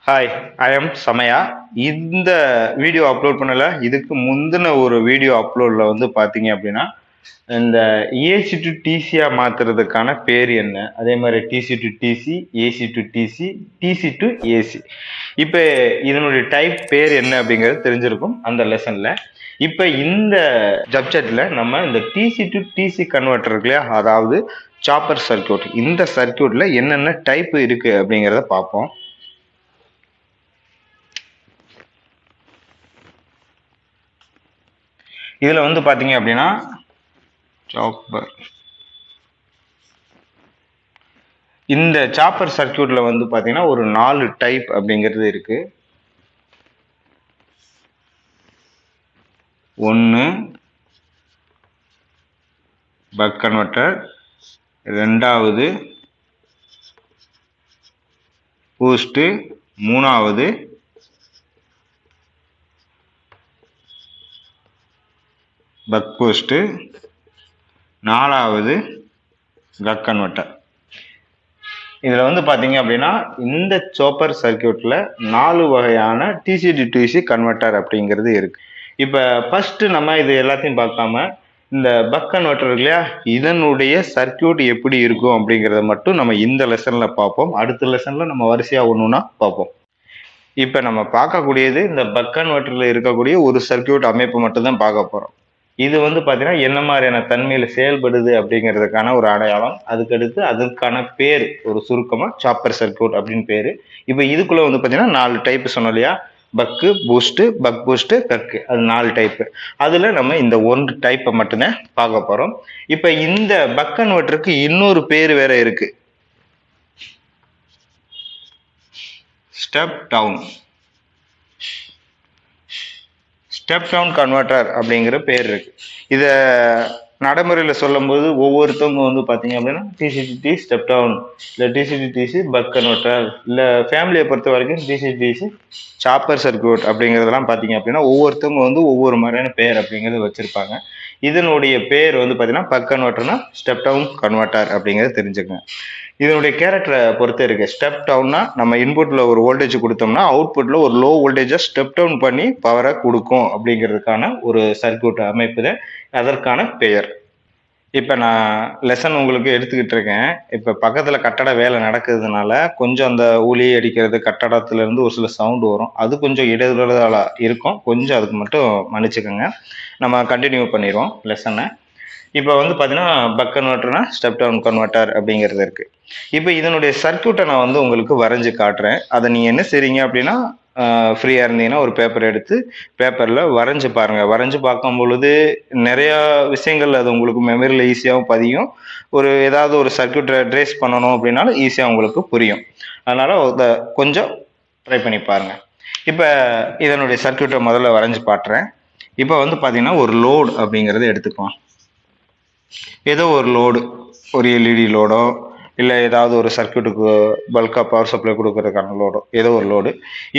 Hi, I am சமயா. இந்த video upload பண்ணல, இதுக்கு முந்தின ஒரு வீடியோ அப்லோட்ல வந்து பார்த்தீங்க அப்படின்னா, இந்த ஏசி டு டிசியா மாத்துறதுக்கான பேர் என்ன, அதே மாதிரி DC to DC, AC to DC, DC to AC. இப்போ இதனுடைய டைப் பேர் என்ன அப்படிங்கிறது தெரிஞ்சிருக்கும் அந்த லெசன்ல. இப்போ இந்த சப்ஜெக்ட்ல நம்ம இந்த டிசி டு டிசி கன்வெர்ட்டர் இருக்கு இல்லையா, அதாவது சாப்பர் சர்க்யூட், இந்த சர்க்யூட்ல என்னென்ன டைப் இருக்கு அப்படிங்கிறத பார்ப்போம். இதுல வந்து பாத்தீங்க அப்படின்னா சாப்பர், இந்த சாப்பர் சர்க்யூட்ல வந்து பாத்தீங்கன்னா ஒரு 4 டைப் அப்படிங்கிறது இருக்கு. ஒன்று பக் கன்வெர்ட்டர், ரெண்டாவது பூஸ்ட், மூணாவது பக் பூஸ்ட், நாலாவது பக் கன்வெர்ட்டர். இதுல வந்து பாத்தீங்க அப்படின்னா இந்த சாப்பர் சர்க்யூட்ல 4 வகையான டிசி டு டிசி கன்வெர்ட்டர் அப்படிங்கிறது இருக்கு. இப்ப ஃபர்ஸ்ட் நம்ம இது எல்லாத்தையும் பார்க்காம இந்த பக் கன்வெர்ட்டர் இருக்கு இல்லையா, இதனுடைய சர்க்யூட் எப்படி இருக்கும் அப்படிங்கிறத மட்டும் நம்ம இந்த லெசன்ல பார்ப்போம். அடுத்த லெசன்ல நம்ம வரிசையா ஒண்ணுன்னா பார்ப்போம். இப்ப நம்ம பார்க்கக்கூடியது இந்த பக் கன்வெர்ட்டர்ல இருக்கக்கூடிய ஒரு சர்க்யூட் அமைப்பு மட்டும் தான் பார்க்க போறோம். இது வந்து பாத்தீங்கன்னா என்ன மாதிரியான தன்மையில செயல்படுது அப்படிங்கிறதுக்கான ஒரு அடையாளம். அதுக்கடுத்து அதற்கான பேர் ஒரு சுருக்கமா சாப்பர் சர்க்யூட் அப்படின்னு பேரு. இப்ப இதுக்குள்ள வந்து பாத்தீங்கன்னா 4 டைப் சொன்னோம் இல்லையா, பக்கு, பூஸ்ட், பக் பூஸ்ட், கக்கு, அது 4 டைப். அதுல நம்ம இந்த 1 டைப்பை மட்டும்தான் பார்க்க போறோம். இப்ப இந்த பக் கன்வெர்ட்டருக்கு இன்னொரு பேர் வேற இருக்கு, step down. Step down converter அப்படிங்கிற பேர் இருக்கு. இத நடைமுறையில் சொல்லும் போது ஒவ்வொருத்தவங்க வந்து பார்த்தீங்க அப்படின்னா டிசிடிடி ஸ்டெப் டவுன், இல்லை டிசிடிடிசி பக் கன்வெர்ட்டர், இல்லை ஃபேமிலியை பொறுத்த வரைக்கும் டிசிடிசி சாப்பர் சர்க்யூட் அப்படிங்கிறதெல்லாம் பார்த்தீங்க அப்படின்னா ஒவ்வொருத்தவங்க வந்து ஒவ்வொரு மாதிரியான பேர் அப்படிங்கிறது வச்சிருப்பாங்க. இதனுடைய பேர் வந்து பார்த்தீங்கன்னா பக் கன்வெர்ட்டர்னா ஸ்டெப் டவுன் கன்வெர்ட்டர் அப்படிங்கிறத தெரிஞ்சுக்கங்க. இதனுடைய கேரக்டரை பொறுத்து இருக்கு. ஸ்டெப் டவுன்னா நம்ம இன்புட்ல ஒரு வோல்டேஜ் கொடுத்தோம்னா அவுட்புட்ல ஒரு லோ வோல்டேஜை ஸ்டெப் டவுன் பண்ணி பவரை கொடுக்கும் அப்படிங்கிறதுக்கான ஒரு சர்க்யூட் அமைப்பு தான் அதற்கான பெயர். இப்போ நான் லெசன் உங்களுக்கு எடுத்துக்கிட்டு இருக்கேன். இப்போ பக்கத்தில் கட்டட வேலை நடக்கிறதுனால கொஞ்சம் அந்த ஒலி அடிக்கிறது, கட்டடத்துலேருந்து ஒரு சில சவுண்டு வரும், அது கொஞ்சம் இடையூறுதலாக இருக்கும். கொஞ்சம் அதுக்கு மட்டும் மன்னிச்சுக்கோங்க. நம்ம கண்டினியூ பண்ணிடுவோம் லெசனை. இப்போ வந்து பார்த்தீங்கன்னா பக் கன்வெர்ட்டர்னா ஸ்டெப் டவுன் கன்வெர்ட்டர் அப்படிங்கிறது இருக்கு. இப்போ இதனுடைய சர்க்யூட்டை நான் வந்து உங்களுக்கு வரைஞ்சு காட்டுறேன். அதை நீங்கள் என்ன செய்றீங்க அப்படின்னா ஃப்ரீயாக இருந்தீங்கன்னா ஒரு பேப்பர் எடுத்து பேப்பரில் வரைஞ்சு பாருங்கள். வரைஞ்சு பார்க்கும் பொழுது நிறையா விஷயங்கள் அது உங்களுக்கு மெமரியில் ஈஸியாகவும் பதியும். ஏதாவது ஒரு சர்க்யூட்டை ட்ரேஸ் பண்ணணும் அப்படின்னாலும் ஈஸியாக உங்களுக்கு புரியும். அதனால் அதை கொஞ்சம் ட்ரை பண்ணி பாருங்கள். இப்போ இதனுடைய சர்க்யூட்டை முதல்ல வரைஞ்சு பாட்டுறேன். இப்போ வந்து பார்த்தீங்கன்னா ஒரு லோடு அப்படிங்கிறத எடுத்துக்குவோம். ஏதோ ஒரு லோடு, ஒரு எல்இடி லோடோ இல்லை ஏதாவது ஒரு சர்க்யூட்டுக்கு பல்காக பவர் சப்ளை கொடுக்கறதுக்கான லோடோ, ஏதோ ஒரு லோடு.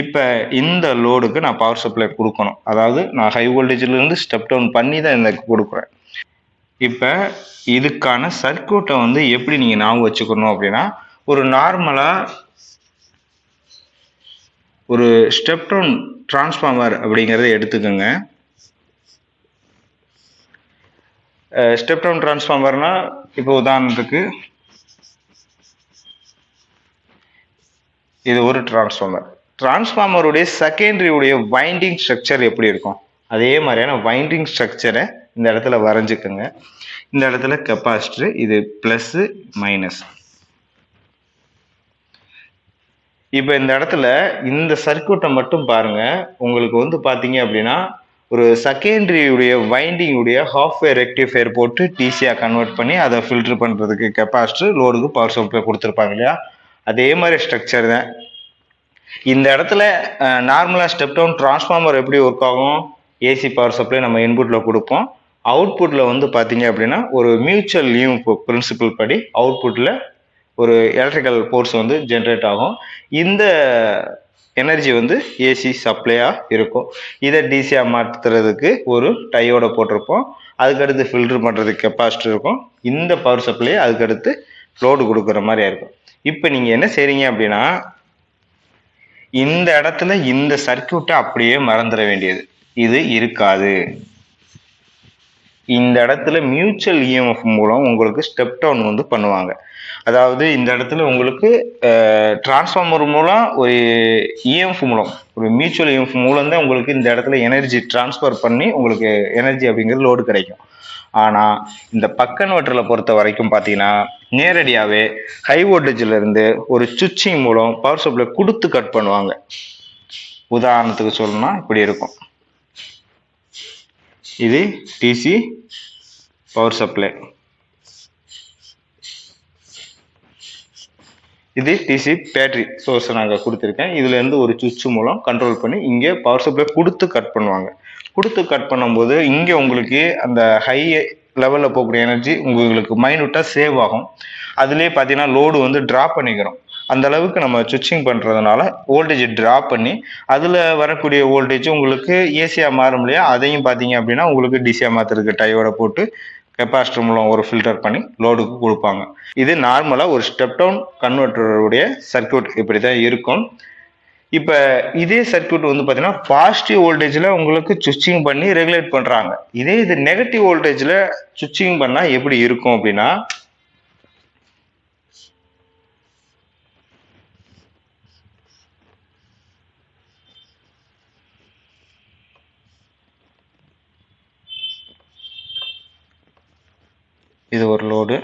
இப்போ இந்த லோடுக்கு நான் பவர் சப்ளை கொடுக்கணும். அதாவது நான் ஹை வோல்டேஜ்லேருந்து ஸ்டெப் டவுன் பண்ணி தான் இந்த கொடுக்குறேன். இப்போ இதுக்கான சர்க்யூட்டை வந்து எப்படி நீங்கள் ஞாபகம் வச்சுக்கணும் அப்படின்னா, ஒரு நார்மலாக ஒரு ஸ்டெப் டவுன் டிரான்ஸ்ஃபார்மர் அப்படிங்கிறத எடுத்துக்கோங்க. ஸ்டெப் டவுன் டிரான்ஸ்ஃபார்மர்னா இப்போ உதாரணத்துக்கு இது ஒரு டிரான்ஸ்ஃபார்மர். டிரான்ஸ்ஃபார்மருடைய செகண்டரியுடைய வைண்டிங் ஸ்ட்ரக்சர் எப்படி இருக்கும், அதே மாதிரியான வைண்டிங் ஸ்ட்ரக்சரை இந்த இடத்துல வரைஞ்சுக்கோங்க. இந்த இடத்துல கெப்பாசிட்டர், இது பிளஸ் மைனஸ். இப்போ இந்த இடத்துல இந்த சர்க்யூட்டை மட்டும் பாருங்க. உங்களுக்கு வந்து பார்த்தீங்க அப்படின்னா ஒரு செகண்டரியுடைய வைண்டிங்குடைய ஹாஃப்வே ரெக்டிஃபையர் போட்டு டிசியாக கன்வெர்ட் பண்ணி அதை ஃபில்டர் பண்ணுறதுக்கு கெப்பாசிட்டர், லோடுக்கு பவர் சப்ளை கொடுத்துருப்பாங்க இல்லையா, அதே மாதிரி ஸ்ட்ரக்சர் தான் இந்த இடத்துல. நார்மலாக ஸ்டெப் டவுன் டிரான்ஸ்ஃபார்மர் எப்படி ஒர்க் ஆகும், ஏசி பவர் சப்ளை நம்ம இன்புட்டில் கொடுப்போம். அவுட்புட்டில் வந்து பார்த்தீங்க அப்படின்னா ஒரு மியூச்சுவல் லீவ் பிரின்சிபல் படி அவுட்புட்டில் ஒரு எலக்ட்ரிக்கல் ஃபோர்ஸ் வந்து ஜென்ரேட் ஆகும். இந்த எனர்ஜி வந்து ஏசி சப்ளையாக இருக்கும். இதை டிசியாக மாற்றுறதுக்கு ஒரு டையோட போட்டிருப்போம். அதுக்கடுத்து ஃபில்டர் பண்ணுறதுக்கு கெப்பாசிட்டர் இருக்கும். இந்த பவர் சப்ளை அதுக்கடுத்து லோடு கொடுக்குற மாதிரியா இருக்கும். இப்போ நீங்கள் என்ன செய்றீங்க அப்படின்னா இந்த இடத்துல இந்த சர்க்கியூட்டை அப்படியே மறந்துட வேண்டியது, இது இருக்காது. இந்த இடத்துல மியூச்சுவல் இஎம்எஃப் மூலம் உங்களுக்கு ஸ்டெப் டவுன் வந்து பண்ணுவாங்க. அதாவது இந்த இடத்துல உங்களுக்கு டிரான்ஸ்ஃபார்மர் மூலம் ஒரு இஎம்எஃப் மூலம், ஒரு மியூச்சுவல் இஎம்எஃப் மூலம் தான் உங்களுக்கு இந்த இடத்துல எனர்ஜி டிரான்ஸ்ஃபர் பண்ணி உங்களுக்கு எனர்ஜி அப்படிங்கிறது லோடு கிடைக்கும். ஆனால் இந்த பக் கன்வெர்ட்டரில் பொறுத்த வரைக்கும் பார்த்தீங்கன்னா நேரடியாகவே ஹை வோல்டேஜில் இருந்து ஒரு சுவிட்சிங் மூலம் பவர் சப்ளை கொடுத்து கட் பண்ணுவாங்க. உதாரணத்துக்கு சொல்லணும்னா இப்படி இருக்கும். இது டிசி பவர் சப்ளை, இது டிசி பேட்டரி சோர்ஸ் நாங்கள் கொடுத்துருக்கேன். இதுல இருந்து ஒரு சுவிட்ச் மூலம் கண்ட்ரோல் பண்ணி இங்கே பவர் சப்ளை கொடுத்து கட் பண்ணுவாங்க. கொடுத்து கட் பண்ணும்போது இங்கே உங்களுக்கு அந்த ஹை லெவலில் போகக்கூடிய எனர்ஜி உங்களுக்கு மைனூட்டாக சேவ் ஆகும். அதுலேயே பார்த்தீங்கன்னா லோடு வந்து ட்ராப் பண்ணிக்கிறோம். அந்த அளவுக்கு நம்ம சுவிட்சிங் பண்ணுறதுனால வோல்டேஜ் ட்ராப் பண்ணி அதில் வரக்கூடிய வோல்டேஜ் உங்களுக்கு ஏசியாக மாறும் இல்லையா, அதையும் பார்த்தீங்க அப்படின்னா உங்களுக்கு டிசியாக மாற்றுறதுக்கு டையோட போட்டு கெப்பாசிட்டர் மூலம் ஒரு ஃபில்டர் பண்ணி லோடுக்கு கொடுப்பாங்க. இது நார்மலாக ஒரு ஸ்டெப் டவுன் கன்வெர்ட்டருடைய சர்க்கியூட் இப்படி தான் இருக்கும். இப்போ இதே சர்க்கியூட் வந்து பார்த்தீங்கன்னா பாசிட்டிவ் வோல்டேஜில் உங்களுக்கு சுவிட்சிங் பண்ணி ரெகுலேட் பண்ணுறாங்க. இதே இது நெகட்டிவ் வோல்டேஜில் சுவிட்சிங் பண்ணால் எப்படி இருக்கும் அப்படின்னா, இது ஒரு லோடு,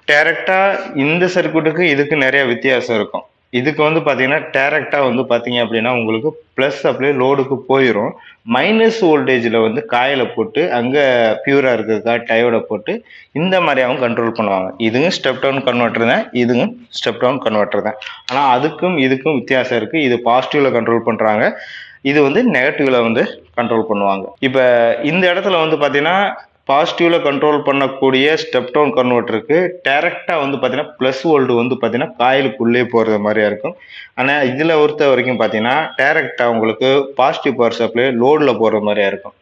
டைரக்டா இந்த சர்க்கியூட்டுக்கு இதுக்கு நிறைய வித்தியாசம் இருக்கும். இதுக்கு வந்து பார்த்தீங்கன்னா டைரக்டா வந்து பார்த்தீங்க அப்படின்னா உங்களுக்கு ப்ளஸ் அப்படியே லோடுக்கு போயிடும். மைனஸ் வோல்டேஜில் வந்து காயில போட்டு அங்கே பியூரா இருக்கிறதுக்கா டயோட போட்டு இந்த மாதிரியாகவும் கண்ட்ரோல் பண்ணுவாங்க. இதுவும் ஸ்டெப் டவுன் கன்வெர்ட்டர் தான், இதுவும் ஸ்டெப் டவுன் கன்வெர்ட்டர் தான். ஆனால் அதுக்கும் இதுக்கும் வித்தியாசம் இருக்குது. இது பாசிட்டிவ்ல கண்ட்ரோல் பண்ணுறாங்க, இது வந்து நெகட்டிவ்ல வந்து கண்ட்ரோல் பண்ணுவாங்க. இப்போ இந்த இடத்துல வந்து பார்த்தீங்கன்னா பாசிட்டிவ்ல கண்ட்ரோல் பண்ணக்கூடிய ஸ்டெப் டவுன் கன்வெர்ட்டருக்கு டைரக்டாக வந்து பார்த்தீங்கன்னா ப்ளஸ் வோல்ட் வந்து பார்த்தீங்கன்னா காயிலுக்குள்ளே போகிறது மாதிரியா இருக்கும். ஆனால் இதில் பொறுத்த வரைக்கும் பார்த்தீங்கன்னா டைரக்டாக உங்களுக்கு பாசிட்டிவ் பவர் சப்ளை லோடில் போகிற மாதிரியா இருக்கும்.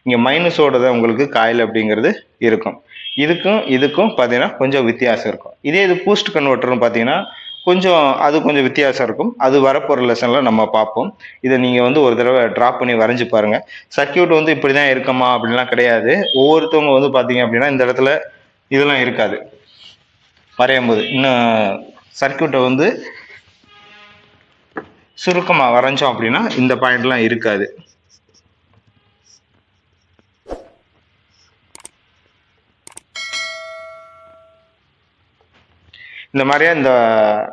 இங்கே மைனஸோட தான் உங்களுக்கு காயில் அப்படிங்கிறது இருக்கும். இதுக்கும் பார்த்தீங்கன்னா கொஞ்சம் வித்தியாசம் இருக்கும். இதே இது பூஸ்ட் கன்வெர்ட்டர்னு பார்த்தீங்கன்னா கொஞ்சம் வித்தியாசம் இருக்கும். அது வரப்போகிற லெசனில் நம்ம பார்ப்போம். இதை நீங்கள் வந்து ஒரு தடவை ட்ராப் பண்ணி வரைஞ்சி பாருங்கள். சர்க்கியூட் வந்து இப்படி தான் இருக்குமா அப்படின்லாம் கிடையாது. ஒவ்வொருத்தவங்க வந்து பார்த்தீங்க அப்படின்னா இந்த இடத்துல இதெல்லாம் இருக்காது. வரையும் போது இன்னும் சர்க்கியூட்டை வந்து சுருக்கமாக வரைஞ்சோம் அப்படின்னா இந்த பாயிண்ட்லாம் இருக்காது. இந்த மாதிரியா இந்த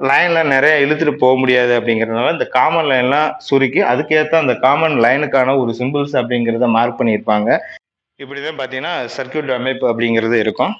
லைன்லாம் நிறைய இழுத்துட்டு போக முடியாது அப்படிங்கிறதுனால இந்த காமன் லைன்லாம் சுருக்கி அதுக்கேற்ற அந்த காமன் லைனுக்கான ஒரு சிம்பிள்ஸ் அப்படிங்கிறத மார்க் பண்ணியிருப்பாங்க. இப்படிதான் பார்த்தீங்கன்னா சர்க்கியூட் அமைப்பு அப்படிங்கிறது இருக்கும்.